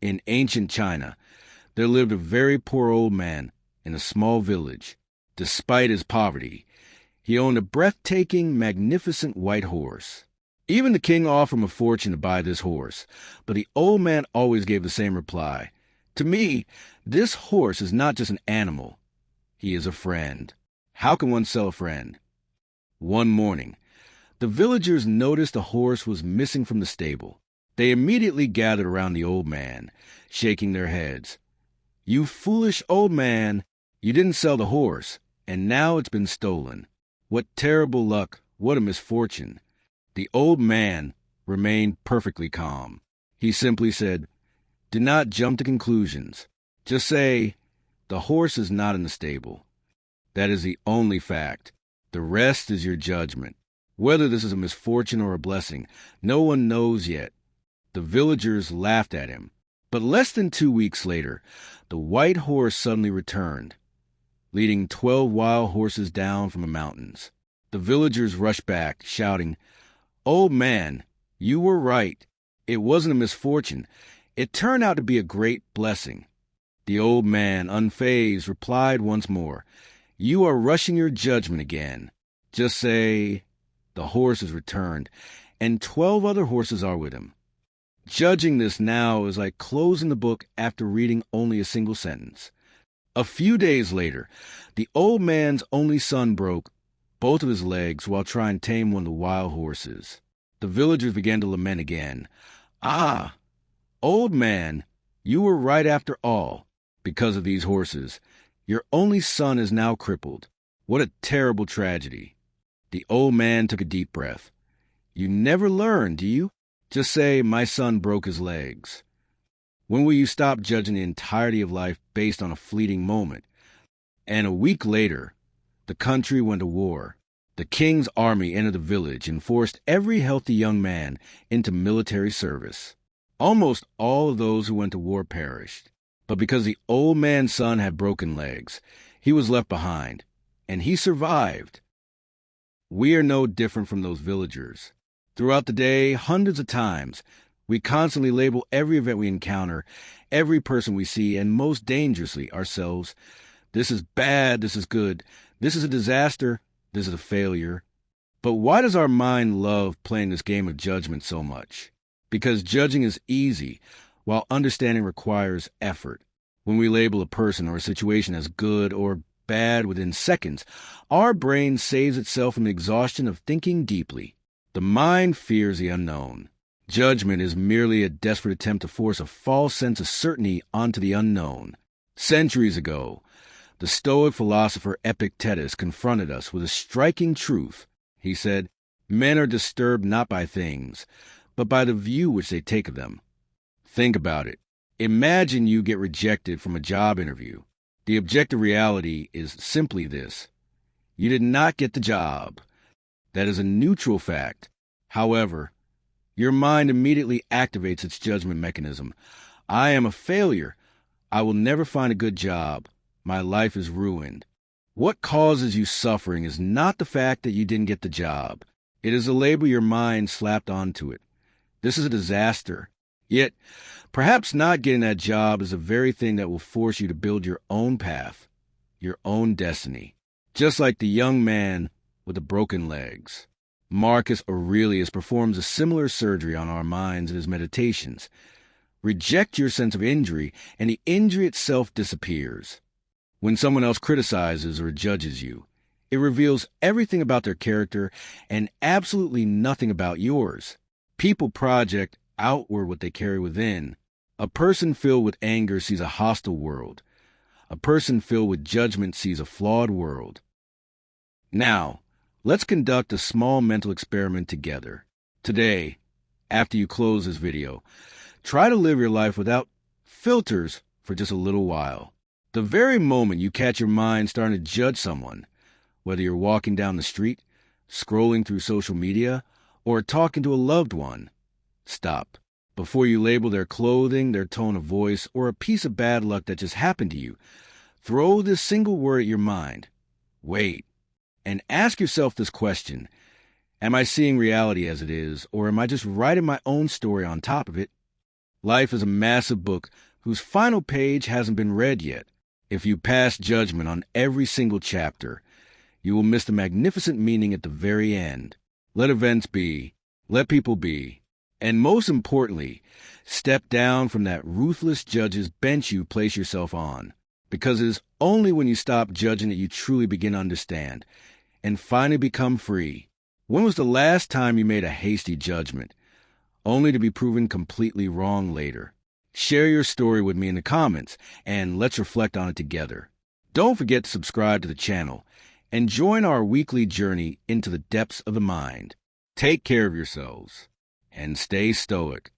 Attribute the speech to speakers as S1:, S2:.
S1: In ancient China, there lived a very poor old man in a small village. Despite his poverty, he owned a breathtaking, magnificent white horse. Even the king offered him a fortune to buy this horse, but the old man always gave the same reply. To me, this horse is not just an animal. He is a friend. How can one sell a friend? One morning, the villagers noticed the horse was missing from the stable. They immediately gathered around the old man, shaking their heads. "You foolish old man, you didn't sell the horse, and now it's been stolen. What terrible luck, what a misfortune." The old man remained perfectly calm. He simply said, "Do not jump to conclusions. Just say, the horse is not in the stable. That is the only fact. The rest is your judgment. Whether this is a misfortune or a blessing, no one knows yet." The villagers laughed at him. But less than 2 weeks later, the white horse suddenly returned, leading 12 wild horses down from the mountains. The villagers rushed back, shouting, "Old man, you were right. It wasn't a misfortune. It turned out to be a great blessing." The old man, unfazed, replied once more, "You are rushing your judgment again. Just say, the horse is returned, and 12 other horses are with him." Judging this now is like closing the book after reading only a single sentence. A few days later, the old man's only son broke both of his legs while trying to tame one of the wild horses. The villagers began to lament again. "Ah, old man, you were right after all. Because of these horses, your only son is now crippled. What a terrible tragedy." The old man took a deep breath. "You never learn, do you? Just say, my son broke his legs. When will you stop judging the entirety of life based on a fleeting moment?" And a week later, the country went to war. The king's army entered the village and forced every healthy young man into military service. Almost all of those who went to war perished. But because the old man's son had broken legs, he was left behind, and he survived. We are no different from those villagers. Throughout the day, hundreds of times, we constantly label every event we encounter, every person we see, and most dangerously, ourselves. This is bad, this is good, this is a disaster, this is a failure. But why does our mind love playing this game of judgment so much? Because judging is easy, while understanding requires effort. When we label a person or a situation as good or bad within seconds, our brain saves itself from the exhaustion of thinking deeply. The mind fears the unknown. Judgment is merely a desperate attempt to force a false sense of certainty onto the unknown. Centuries ago, the Stoic philosopher Epictetus confronted us with a striking truth. He said, "Men are disturbed not by things, but by the view which they take of them." Think about it. Imagine you get rejected from a job interview. The objective reality is simply this: you did not get the job. That is a neutral fact. However, your mind immediately activates its judgment mechanism. I am a failure. I will never find a good job. My life is ruined. What causes you suffering is not the fact that you didn't get the job. It is the label your mind slapped onto it. This is a disaster. Yet, perhaps not getting that job is the very thing that will force you to build your own path, your own destiny. Just like the young man with the broken legs. Marcus Aurelius performs a similar surgery on our minds in his meditations. Reject your sense of injury, and the injury itself disappears. When someone else criticizes or judges you, it reveals everything about their character and absolutely nothing about yours. People project outward what they carry within. A person filled with anger sees a hostile world. A person filled with judgment sees a flawed world. Now, let's conduct a small mental experiment together. Today, after you close this video, try to live your life without filters for just a little while. The very moment you catch your mind starting to judge someone, whether you're walking down the street, scrolling through social media, or talking to a loved one, stop. Before you label their clothing, their tone of voice, or a piece of bad luck that just happened to you, throw this single word at your mind. Wait. And ask yourself this question: am I seeing reality as it is, or am I just writing my own story on top of it? Life is a massive book whose final page hasn't been read yet. If you pass judgment on every single chapter, you will miss the magnificent meaning at the very end. Let events be, let people be, and most importantly, step down from that ruthless judge's bench you place yourself on, because it is only when you stop judging that you truly begin to understand and finally become free. When was the last time you made a hasty judgment, only to be proven completely wrong later? Share your story with me in the comments, and let's reflect on it together. Don't forget to subscribe to the channel and join our weekly journey into the depths of the mind. Take care of yourselves and stay stoic.